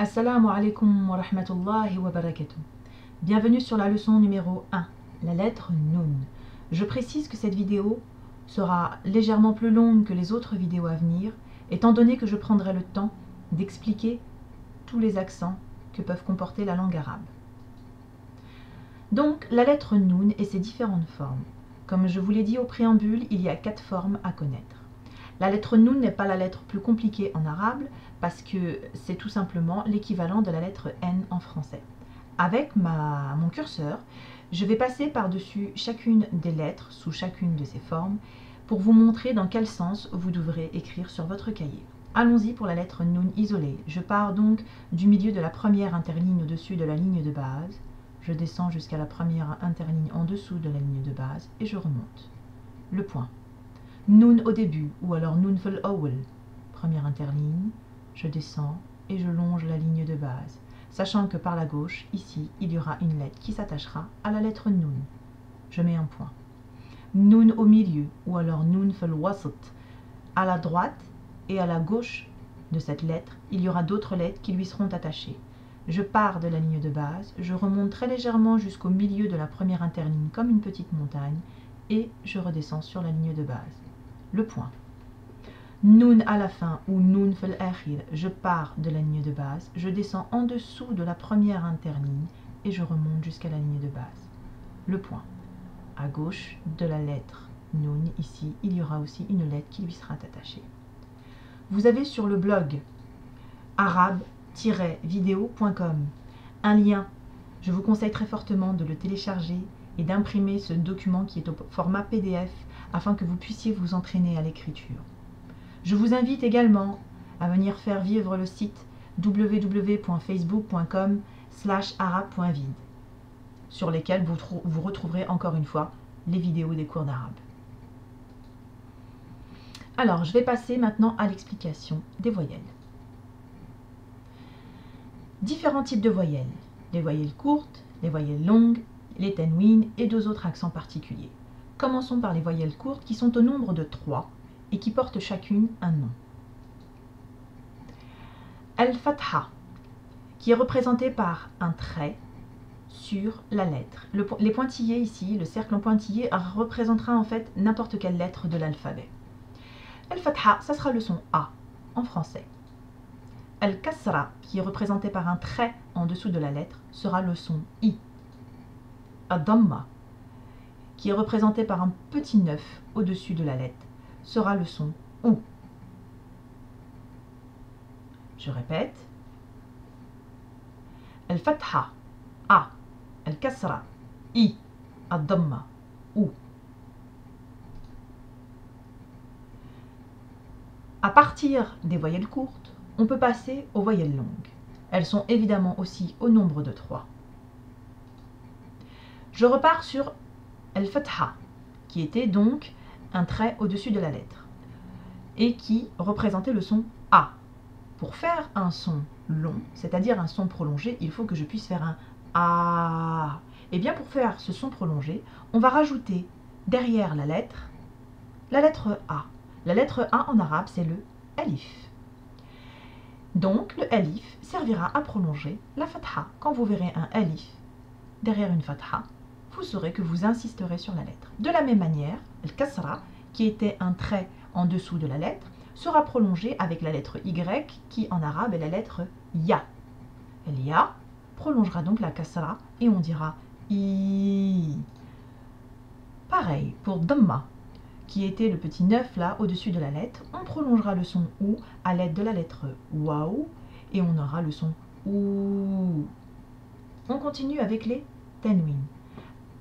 Assalamu alaikum wa rahmatullahi wa barakatuh. Bienvenue sur la leçon numéro 1, la lettre Nun. Je précise que cette vidéo sera légèrement plus longue que les autres vidéos à venir, étant donné que je prendrai le temps d'expliquer tous les accents que peuvent comporter la langue arabe. Donc, la lettre Nun et ses différentes formes. Comme je vous l'ai dit au préambule, il y a 4 formes à connaître. La lettre Nun n'est pas la lettre plus compliquée en arabe parce que c'est tout simplement l'équivalent de la lettre N en français. Avec mon curseur, je vais passer par-dessus chacune des lettres sous chacune de ces formes pour vous montrer dans quel sens vous devrez écrire sur votre cahier. Allons-y pour la lettre Nun isolée. Je pars donc du milieu de la première interligne au-dessus de la ligne de base. Je descends jusqu'à la première interligne en dessous de la ligne de base et je remonte. Le point. Nun au début, ou alors Nun fil awwal, première interligne, je descends et je longe la ligne de base, sachant que par la gauche, ici, il y aura une lettre qui s'attachera à la lettre Nun. Je mets un point. Nun au milieu, ou alors Nun fil wasat, à la droite et à la gauche de cette lettre, il y aura d'autres lettres qui lui seront attachées. Je pars de la ligne de base, je remonte très légèrement jusqu'au milieu de la première interligne comme une petite montagne, et je redescends sur la ligne de base. Le point. Nun à la fin ou Nun fil akhir, je pars de la ligne de base, je descends en dessous de la première interligne et je remonte jusqu'à la ligne de base. Le point. À gauche de la lettre Nun, ici, il y aura aussi une lettre qui lui sera attachée. Vous avez sur le blog arabe-vidéo.com un lien. Je vous conseille très fortement de le télécharger et d'imprimer ce document qui est au format PDF afin que vous puissiez vous entraîner à l'écriture. Je vous invite également à venir faire vivre le site www.facebook.com/arabe.vid sur lesquels vous retrouverez encore une fois les vidéos des cours d'arabe. Alors, je vais passer maintenant à l'explication des voyelles. Différents types de voyelles. Les voyelles courtes, les voyelles longues, les tanwin et deux autres accents particuliers. Commençons par les voyelles courtes qui sont au nombre de 3 et qui portent chacune un nom. Al-Fatha, qui est représenté par un trait sur la lettre. Les pointillés ici, le cercle en pointillé, représentera en fait n'importe quelle lettre de l'alphabet. Al-Fatha, ça sera le son A en français. Al-Kasra, qui est représenté par un trait en dessous de la lettre, sera le son I. Ad-Damma, qui est représenté par un petit 9 au-dessus de la lettre, sera le son OU. Je répète. Al-Fatha, A. Al-Kasra, I. Ad-Damma, OU. À partir des voyelles courtes, on peut passer aux voyelles longues. Elles sont évidemment aussi au nombre de 3. Je repars sur Al-Fatha, qui était donc un trait au-dessus de la lettre, et qui représentait le son A. Pour faire un son long, c'est-à-dire un son prolongé, il faut que je puisse faire un A. Et bien pour faire ce son prolongé, on va rajouter derrière la lettre A. La lettre A en arabe, c'est le alif. Donc le alif servira à prolonger la fatha. Quand vous verrez un alif derrière une fatha, vous saurez que vous insisterez sur la lettre. De la même manière, le kasra, qui était un trait en dessous de la lettre, sera prolongé avec la lettre Y, qui en arabe est la lettre Ya. El Ya prolongera donc la kasra et on dira I. Pareil pour Damma, qui était le petit 9 là au-dessus de la lettre, on prolongera le son OU à l'aide de la lettre Waouh et on aura le son OU. On continue avec les tanwin.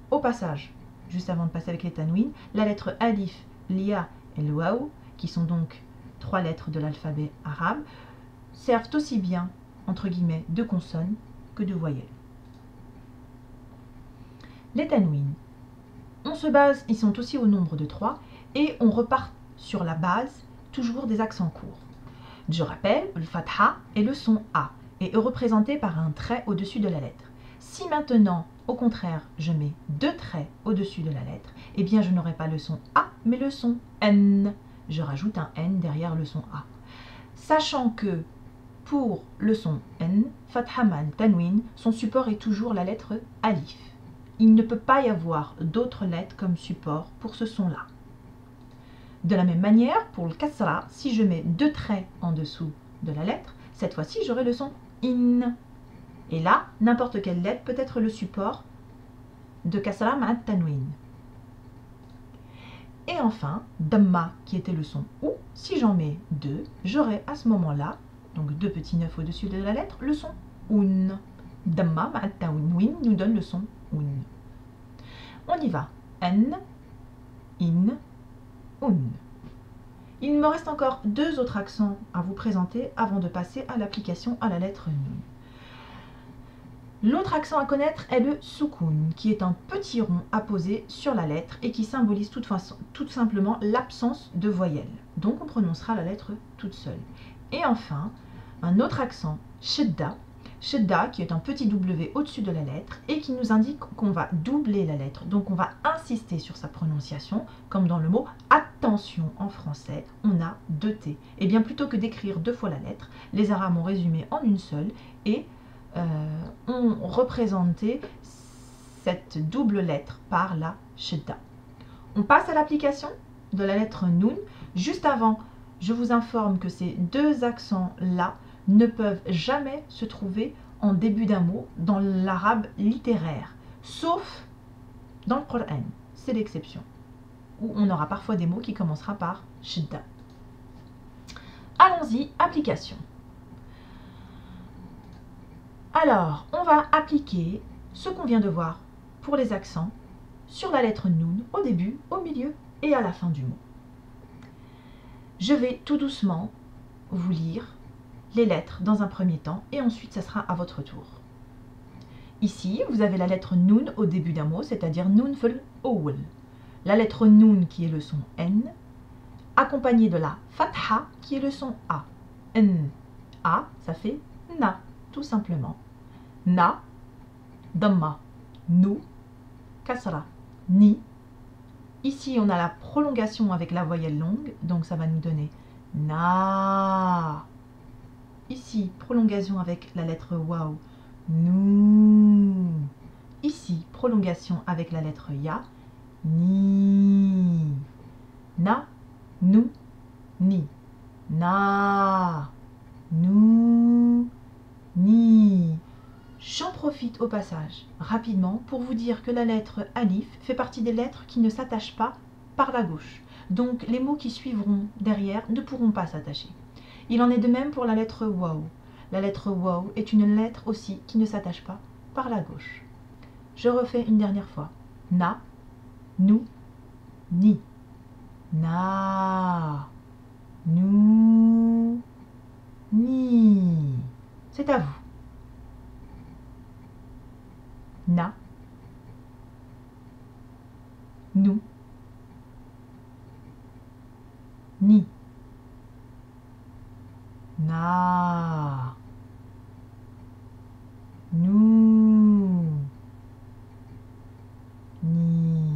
Au passage, juste avant de passer avec les tanwin, la lettre alif, lia et le waouh, qui sont donc 3 lettres de l'alphabet arabe, servent aussi bien, entre guillemets, de consonnes que de voyelles. Les tanwin, on se base, ils sont aussi au nombre de 3, et on repart sur la base, toujours des accents courts. Je rappelle, le fatha est le son A, et est représenté par un trait au-dessus de la lettre. Si maintenant, au contraire, je mets 2 traits au-dessus de la lettre, eh bien je n'aurai pas le son A, mais le son N. Je rajoute un N derrière le son A. Sachant que Pour le son N, Fatha mal Tanwin, son support est toujours la lettre Alif. Il ne peut pas y avoir d'autres lettres comme support pour ce son-là. De la même manière, pour le Kasra, si je mets 2 traits en dessous de la lettre, cette fois-ci j'aurai le son In. Et là, n'importe quelle lettre peut être le support de Kasra mal Tanwin. Et enfin, Damma, qui était le son OU, si j'en mets 2, j'aurai à ce moment-là, donc 2 petits neufs au-dessus de la lettre, le son UN. Damma mal Tanwin nous donne le son UN. On y va. N, In, Un. Il me reste encore 2 autres accents à vous présenter avant de passer à l'application à la lettre Nun. L'autre accent à connaître est le Soukoun, qui est un petit rond apposé sur la lettre et qui symbolise tout simplement l'absence de voyelle. Donc on prononcera la lettre toute seule. Et enfin, un autre accent, Shedda, Shedda qui est un petit W au-dessus de la lettre et qui nous indique qu'on va doubler la lettre. Donc on va insister sur sa prononciation, comme dans le mot attention en français, on a 2 T. Et bien plutôt que d'écrire 2 fois la lettre, les Arabes ont résumé en une seule et ont représenté cette double lettre par la Shedda. On passe à l'application de la lettre Nun. Juste avant, je vous informe que ces 2 accents-là ne peuvent jamais se trouver en début d'un mot dans l'arabe littéraire, sauf dans le Coran, c'est l'exception, où on aura parfois des mots qui commenceront par Shidda. Allons-y, application. Alors, on va appliquer ce qu'on vient de voir pour les accents sur la lettre Nun au début, au milieu et à la fin du mot. Je vais tout doucement vous lire les lettres dans un premier temps et ensuite ça sera à votre tour. Ici, vous avez la lettre Nun au début d'un mot, c'est-à-dire Nun fil Owl. La lettre Nun qui est le son N, accompagnée de la Fatha qui est le son A. N. A, ça fait Na, tout simplement. Na, Damma, Nu, Kasra, Ni. Ici, on a la prolongation avec la voyelle longue, donc ça va nous donner Na. Ici, prolongation avec la lettre Waw, Nou. Ici, prolongation avec la lettre Ya, Ni. Na, Nu, Ni. Na, Nu, Ni. J'en profite au passage, rapidement, pour vous dire que la lettre Alif fait partie des lettres qui ne s'attachent pas par la gauche. Donc les mots qui suivront derrière ne pourront pas s'attacher. Il en est de même pour la lettre Waw. La lettre Waw est une lettre aussi qui ne s'attache pas par la gauche. Je refais une dernière fois. Na, Nu, Ni. Na, Nu, Ni. C'est à vous. Na, Nu, Ni. Na, Nu, Ni.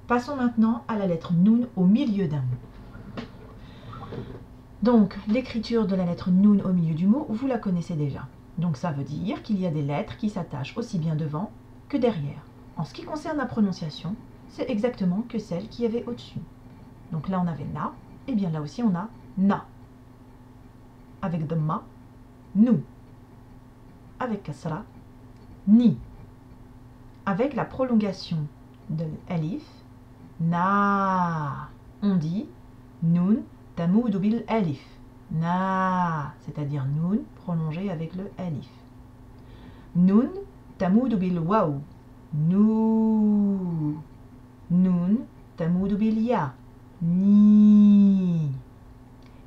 Passons maintenant à la lettre Nun au milieu d'un mot. Donc, l'écriture de la lettre Nun au milieu du mot, vous la connaissez déjà. Donc ça veut dire qu'il y a des lettres qui s'attachent aussi bien devant que derrière. En ce qui concerne la prononciation, c'est exactement que celle qu'il y avait au-dessus. Donc là on avait Na, et bien là aussi on a Na. Avec Damma, Nu. Avec Kasra, Ni. Avec la prolongation de l'Alif, Na. On dit Nun tamoudu bil Alif. Na, c'est-à-dire Nun prolongé avec le Alif. Nun tamoudu bil Waw. Nu. Nun tamoudu bil Ya. Ni.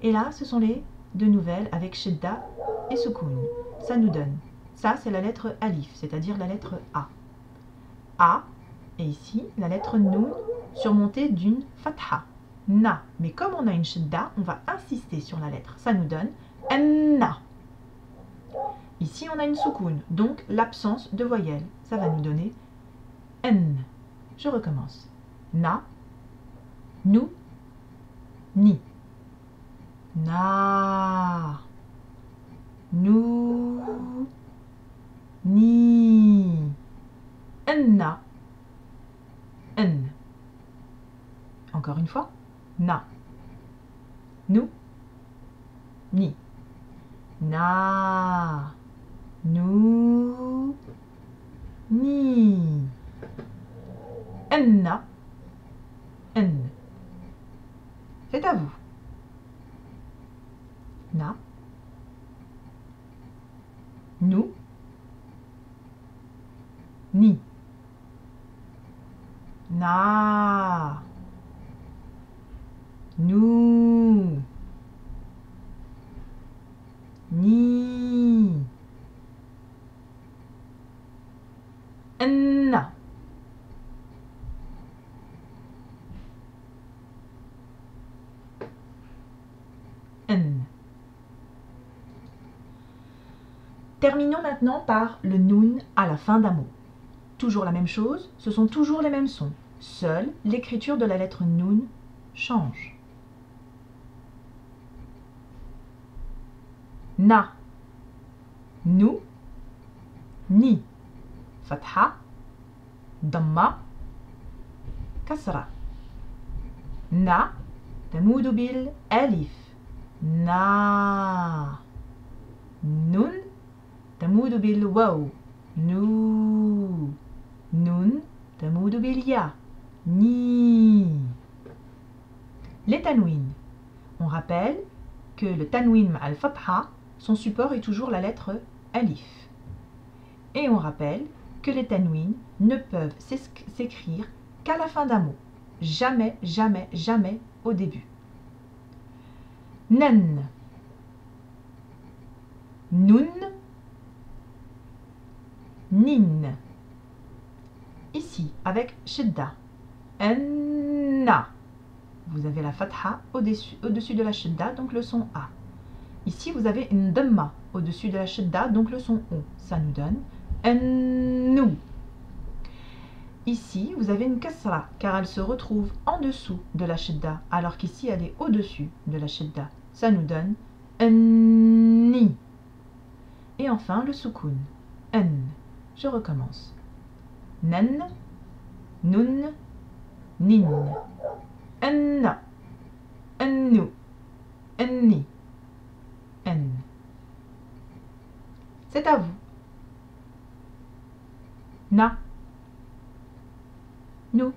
Et là, ce sont les 2 nouvelles avec Shedda et Soukoun. Ça nous donne. Ça, c'est la lettre Alif, c'est-à-dire la lettre A. A, et ici, la lettre Nun surmontée d'une Fatha. Na. Mais comme on a une Shedda, on va insister sur la lettre. Ça nous donne Na. Ici, on a une Soukoun, donc l'absence de voyelle. Ça va nous donner N. Je recommence. Na, Nu, Ni. Na, fois. Na. Nu. Ni. Na. Nu. Ni. Enna. En. C'est à vous. Na. Nu. Ni. Na. Nu. Ni. Enna. En. Terminons maintenant par le nun à la fin d'un mot. Toujours la même chose, ce sont toujours les mêmes sons. Seule l'écriture de la lettre nun change. Na. Nu. Ni. Fatha. Damma. Kasra. Na. تمود بالألف. Na. Nun. تمود بالواو. Nu. Nun. تمود بالياء. Ni. Les tanwins. On rappelle que le tanwin al-fatha, son support est toujours la lettre alif. Et on rappelle que les tanwins ne peuvent s'écrire qu'à la fin d'un mot. Jamais, jamais, jamais au début. Nen. Nun. Nin. Ici, avec shidda. Enna. Vous avez la fatha au-dessus de la shidda, donc le son A. Ici, vous avez une damma au-dessus de la shidda, donc le son O. Ça nous donne ennou. Ici, vous avez une kasra, car elle se retrouve en dessous de la shidda, alors qu'ici, elle est au-dessus de la shidda. Ça nous donne enni. Et enfin, le soukoun. En. Je recommence. Nen, nun, nin. Enna, ennu, enni, en. C'est à vous. Na. Nu.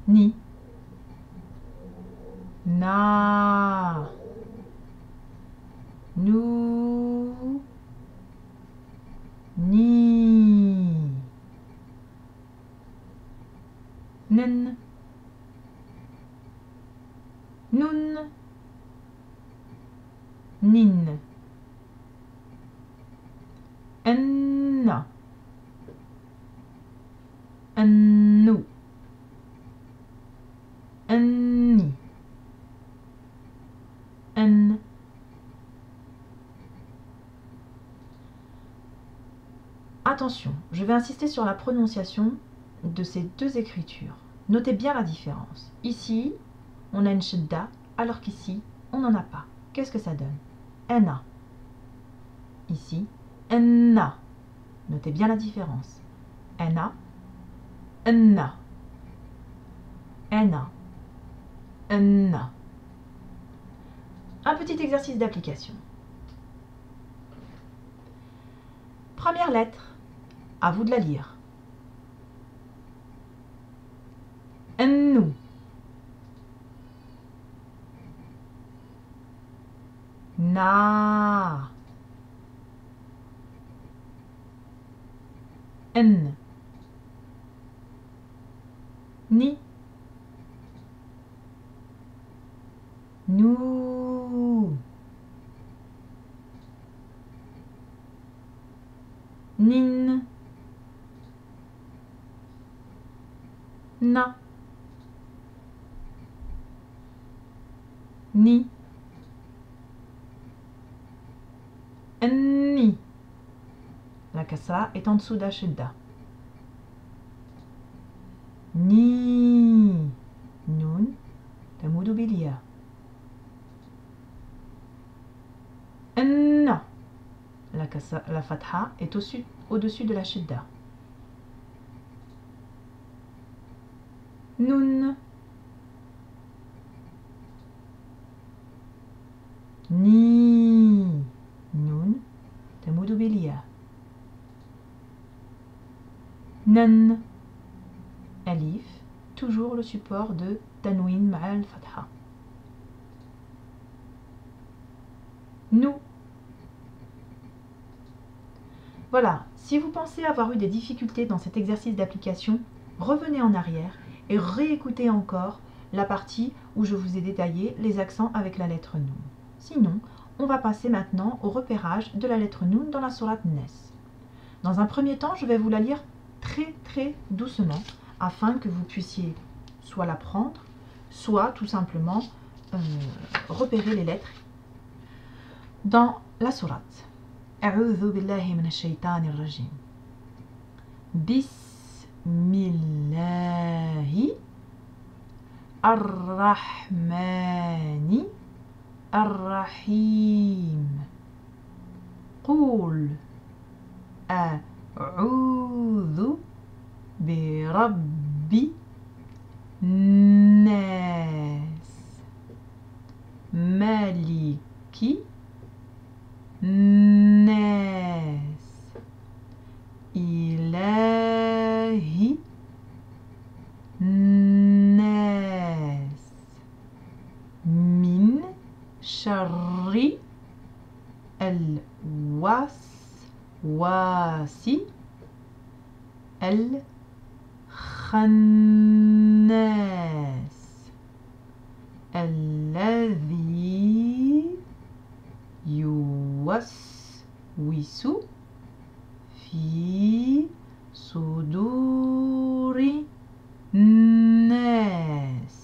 Ni. Na. Nu. Ni. Nen. Nun. Nin. Enna. Ennu. Enni. En. Attention, je vais insister sur la prononciation de ces deux écritures. Notez bien la différence. Ici, on a une shidda, alors qu'ici, on n'en a pas. Qu'est-ce que ça donne? Enna. Ici, enna. Notez bien la différence. Enna, enna. Enna, enna. Un petit exercice d'application. Première lettre, à vous de la lire. Ennou. Na. En. Ni. Nu. Nin. Na. Ni. Enni. La kasra est en dessous de la shidda. Ni. Nun. تمود بالياء. Enna. La fatha est au-dessus de la shidda. Nun. Ni. Nun. تمد بالياء. Nan. Alif. Toujours le support de tanwin ma'al fatha. Nous. Voilà, si vous pensez avoir eu des difficultés dans cet exercice d'application, revenez en arrière et réécoutez encore la partie où je vous ai détaillé les accents avec la lettre Nun. Sinon, on va passer maintenant au repérage de la lettre Nun dans la sourate Nes. Dans un premier temps, je vais vous la lire très doucement afin que vous puissiez soit la prendre, soit tout simplement repérer les lettres dans la sourate. أعوذ بالله من الشيطان الرجيم. بسم الله الرحمن الرحيم. قل أعوذ برب الناس مالك الناس إله الناس من شر الوسواس الخناس الذي يوسوس في صدور الناس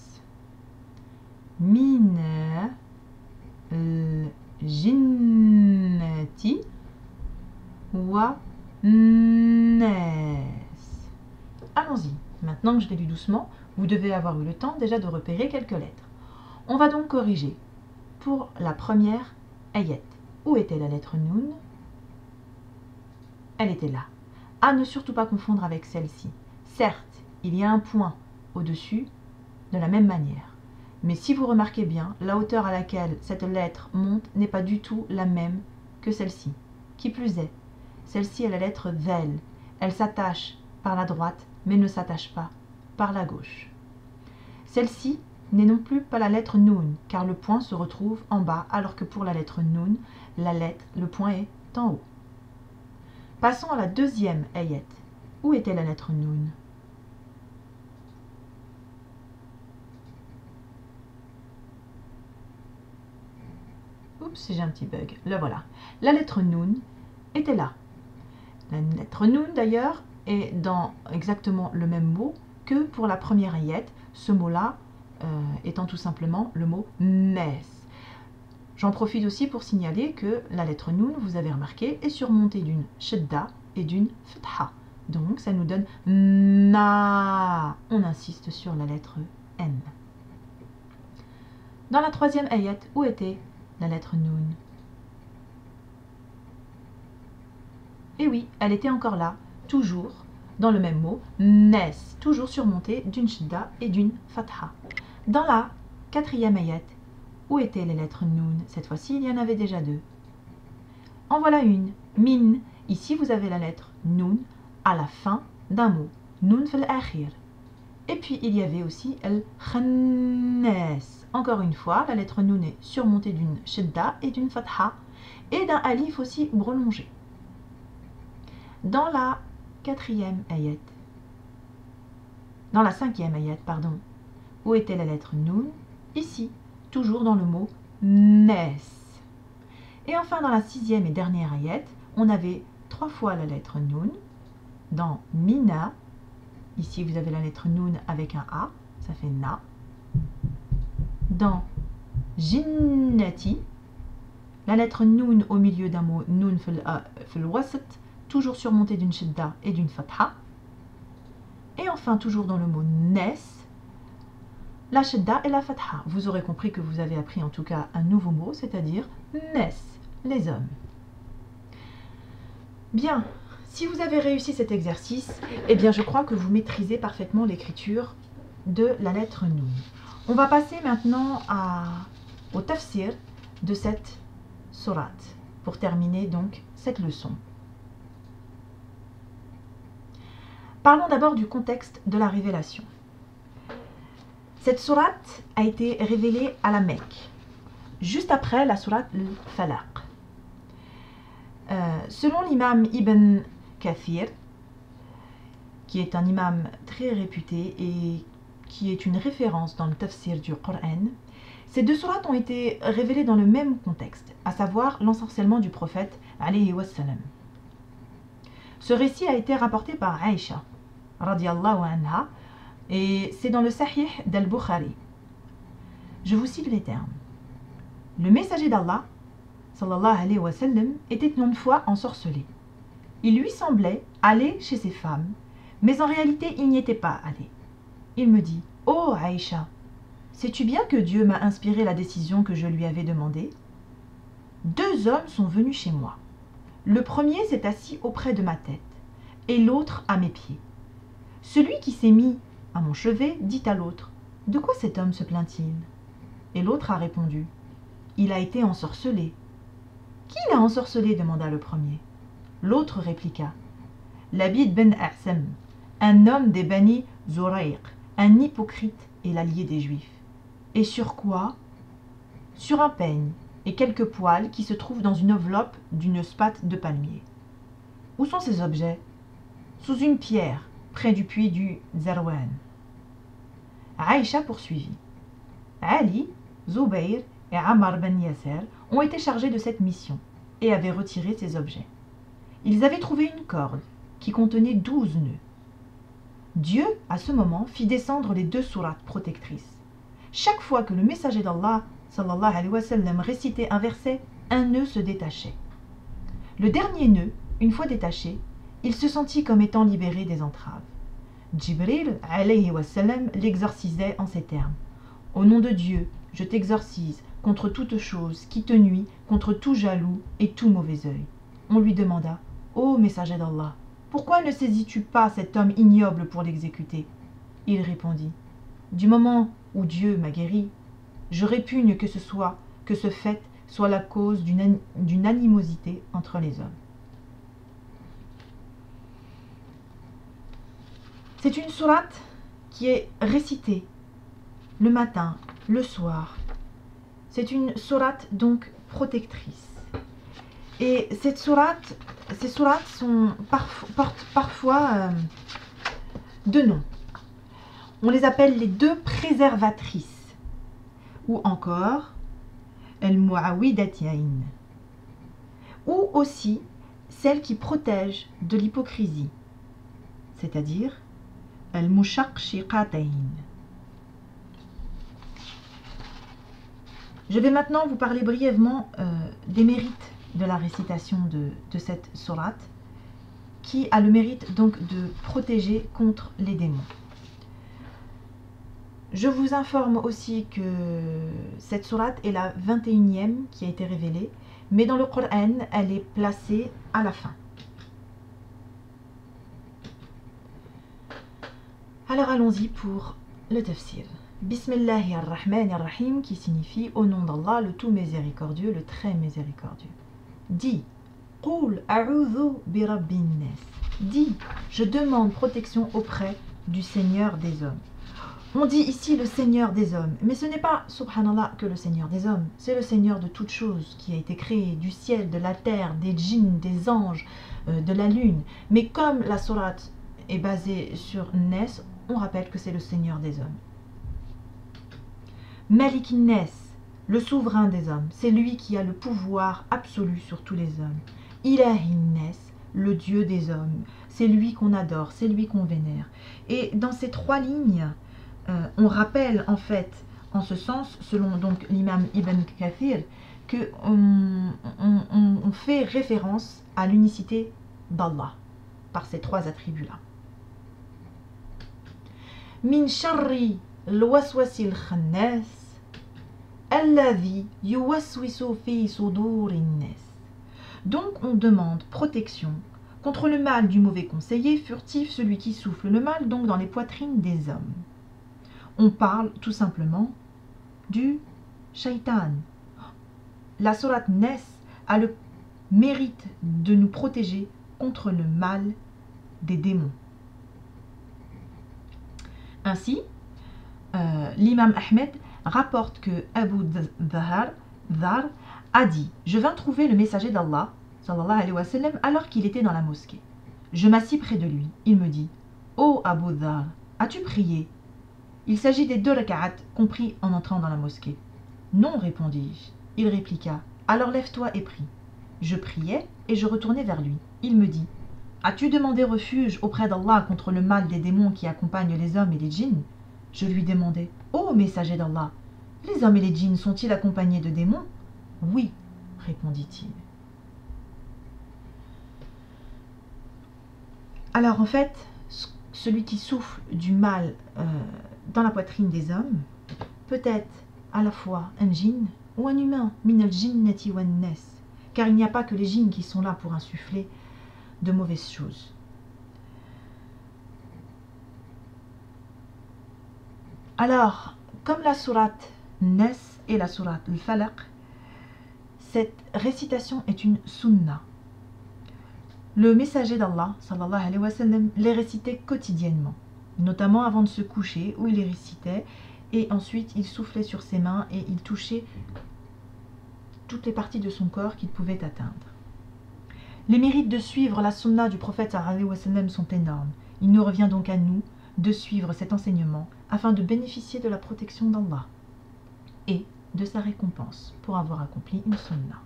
من الجنة والناس. Allons-y. Maintenant que je l'ai lu doucement, vous devez avoir eu le temps déjà de repérer quelques lettres. On va donc corriger. Pour la première ayat, où était la lettre Nun? Elle était là. À ne surtout pas confondre avec celle-ci. Certes, il y a un point au-dessus de la même manière. Mais si vous remarquez bien, la hauteur à laquelle cette lettre monte n'est pas du tout la même que celle-ci. Qui plus est, celle-ci est la lettre Zel. Elle s'attache par la droite, mais ne s'attache pas par la gauche. Celle-ci n'est non plus pas la lettre Nun, car le point se retrouve en bas, alors que pour la lettre Nun, le point est en haut. Passons à la deuxième ayat. Où était la lettre Nun? Oups, j'ai un petit bug. Le voilà. La lettre Nun était là. La lettre Nun, d'ailleurs, est dans exactement le même mot que pour la première ayat, ce mot-là étant tout simplement le mot Nes. J'en profite aussi pour signaler que la lettre Nun, vous avez remarqué, est surmontée d'une Shadda et d'une Fatha. Donc ça nous donne Na. On insiste sur la lettre N. Dans la troisième ayat, où était la lettre Nun? Et oui, elle était encore là, toujours dans le même mot, Nes, toujours surmontée d'une Shadda et d'une Fatha. Dans la quatrième ayat, où étaient les lettres Nun? Cette fois-ci, il y en avait déjà deux. En voilà une, Min. Ici, vous avez la lettre Nun à la fin d'un mot, Nun fil akhir. Et puis, il y avait aussi el Khannas. Encore une fois, la lettre Nun est surmontée d'une Shadda et d'une Fatha, et d'un Alif aussi prolongé. Dans la cinquième ayat, pardon, où était la lettre Nun? Ici, toujours dans le mot Nes. Et enfin, dans la sixième et dernière ayat, on avait 3 fois la lettre Nun. Dans Mina, ici vous avez la lettre Nun avec un A, ça fait Na. Dans Jinnati, la lettre Nun au milieu d'un mot Nun fil wasat, toujours surmontée d'une Shadda et d'une Fatha. Et enfin, toujours dans le mot Nes, la Shadda et la Fatha. Vous aurez compris que vous avez appris en tout cas un nouveau mot, c'est-à-dire Nes, les hommes. Bien, si vous avez réussi cet exercice, eh bien je crois que vous maîtrisez parfaitement l'écriture de la lettre Noun. On va passer maintenant au tafsir de cette sourate pour terminer donc cette leçon. Parlons d'abord du contexte de la révélation. Cette sourate a été révélée à la Mecque, juste après la sourate al-Falaq. Selon l'imam Ibn Kathir, qui est un imam très réputé et qui est une référence dans le tafsir du Coran, ces deux sourates ont été révélées dans le même contexte, à savoir l'ensorcellement du prophète alayhi wa sallam. Ce récit a été rapporté par Aïcha, radiyallahu anha, et c'est dans le Sahih d'Al-Bukhari. Je vous cite les termes. Le messager d'Allah, sallallahu alayhi wa sallam, était une fois ensorcelé. Il lui semblait aller chez ses femmes, mais en réalité il n'y était pas allé. Il me dit, « Oh Aïcha, sais-tu bien que Dieu m'a inspiré la décision que je lui avais demandée ? Deux hommes sont venus chez moi. Le premier s'est assis auprès de ma tête, et l'autre à mes pieds. Celui qui s'est mis à mon chevet dit à l'autre, « De quoi cet homme se plaint-il » Et l'autre a répondu, « Il a été ensorcelé. »« Qui l'a ensorcelé » demanda le premier. L'autre répliqua, « Labid ben A'sam, un homme des Bani Zoraïq, un hypocrite et l'allié des Juifs. » Et sur quoi ? Sur un peigne et quelques poils qui se trouvent dans une enveloppe d'une spate de palmier. Où sont ces objets ? Sous une pierre, près du puits du Zarwan. Aïcha poursuivit. Ali, Zubayr et Ammar ben Yasser ont été chargés de cette mission et avaient retiré ces objets. Ils avaient trouvé une corde qui contenait 12 nœuds. Dieu, à ce moment, fit descendre les deux sourates protectrices. Chaque fois que le messager d'Allah, sallallahu alayhi wa sallam, récitait un verset, un nœud se détachait. Le dernier nœud, une fois détaché, il se sentit comme étant libéré des entraves. Jibril, alayhi wa sallam, l'exorcisait en ces termes. « Au nom de Dieu, je t'exorcise contre toute chose qui te nuit, contre tout jaloux et tout mauvais œil. » On lui demanda, « Ô messager d'Allah, pourquoi ne saisis-tu pas cet homme ignoble pour l'exécuter ?» Il répondit, « Du moment où Dieu m'a guéri, je répugne que ce fait soit la cause d'une animosité entre les hommes. » C'est une sourate qui est récitée le matin, le soir. C'est une sourate donc protectrice. Et ces sourates portent parfois deux noms. On les appelle les deux préservatrices, ou encore al-mu'awidatayn, ou aussi celles qui protègent de l'hypocrisie, c'est-à-dire al-mushaqqiqatayn. Je vais maintenant vous parler brièvement des mérites de la récitation de cette sourate, qui a le mérite donc de protéger contre les démons. Je vous informe aussi que cette sourate est la 21e qui a été révélée, mais dans le Coran, elle est placée à la fin. Alors allons-y pour le tafsir. Bismillahirrahmanirrahim, qui signifie au nom d'Allah, le tout miséricordieux, le très miséricordieux. Dis, Qul a'udhu bi rabbin nas. Dis, je demande protection auprès du Seigneur des hommes. On dit ici le Seigneur des hommes, mais ce n'est pas, subhanallah, que le Seigneur des hommes, c'est le Seigneur de toutes choses qui a été créé, du ciel, de la terre, des djinns, des anges, de la lune. Mais comme la sourate est basée sur Nes, on rappelle que c'est le Seigneur des hommes. Malik Nes, le souverain des hommes, c'est lui qui a le pouvoir absolu sur tous les hommes. Ilahi Nes, le Dieu des hommes, c'est lui qu'on adore, c'est lui qu'on vénère. Et dans ces trois lignes, on rappelle en fait, en ce sens, selon donc l'imam Ibn Kathir, qu'on fait référence à l'unicité d'Allah par ces trois attributs-là. Min sharri al-waswasil khannas alladhi yuwaswisu fi sudurin nas. Donc on demande protection contre le mal du mauvais conseiller furtif, celui qui souffle le mal donc dans les poitrines des hommes. on parle tout simplement du shaitan. La sourate Nes a le mérite de nous protéger contre le mal des démons. Ainsi, l'imam Ahmed rapporte que Abu Dharr a dit « Je vins trouver le messager d'Allah sallallahu alayhi wa sallam, alors qu'il était dans la mosquée. Je m'assis près de lui. Il me dit « Ô Abu Dharr, as-tu prié ?» Il s'agit des 2 raka'at compris en entrant dans la mosquée. « Non, répondis-je. » Il répliqua « Alors lève-toi et prie. » Je priais et je retournai vers lui. Il me dit « As-tu demandé refuge auprès d'Allah contre le mal des démons qui accompagnent les hommes et les djinns ?» Je lui demandai « Ô messager d'Allah, les hommes et les djinns sont-ils accompagnés de démons ?» « Oui, répondit-il. Alors en fait, celui qui souffle du mal dans la poitrine des hommes peut être à la fois un djinn ou un humain, min al-jinnati wan nas, car il n'y a pas que les djinns qui sont là pour insuffler de mauvaises choses. Alors, comme la sourate Nes et la sourate Al-Falaq, cette récitation est une sunna. Le messager d'Allah, sallallahu alayhi wa sallam, les récitait quotidiennement, notamment avant de se coucher, où il les récitait, et ensuite il soufflait sur ses mains et il touchait toutes les parties de son corps qu'il pouvait atteindre. Les mérites de suivre la sunna du prophète sallallahu alayhi wa sallam sont énormes. Il nous revient donc à nous de suivre cet enseignement afin de bénéficier de la protection d'Allah et de sa récompense pour avoir accompli une sunna.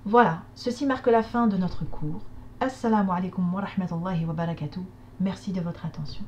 Voilà, ceci marque la fin de notre cours. Assalamu alaikum wa rahmatullahi wa barakatuh. Merci de votre attention.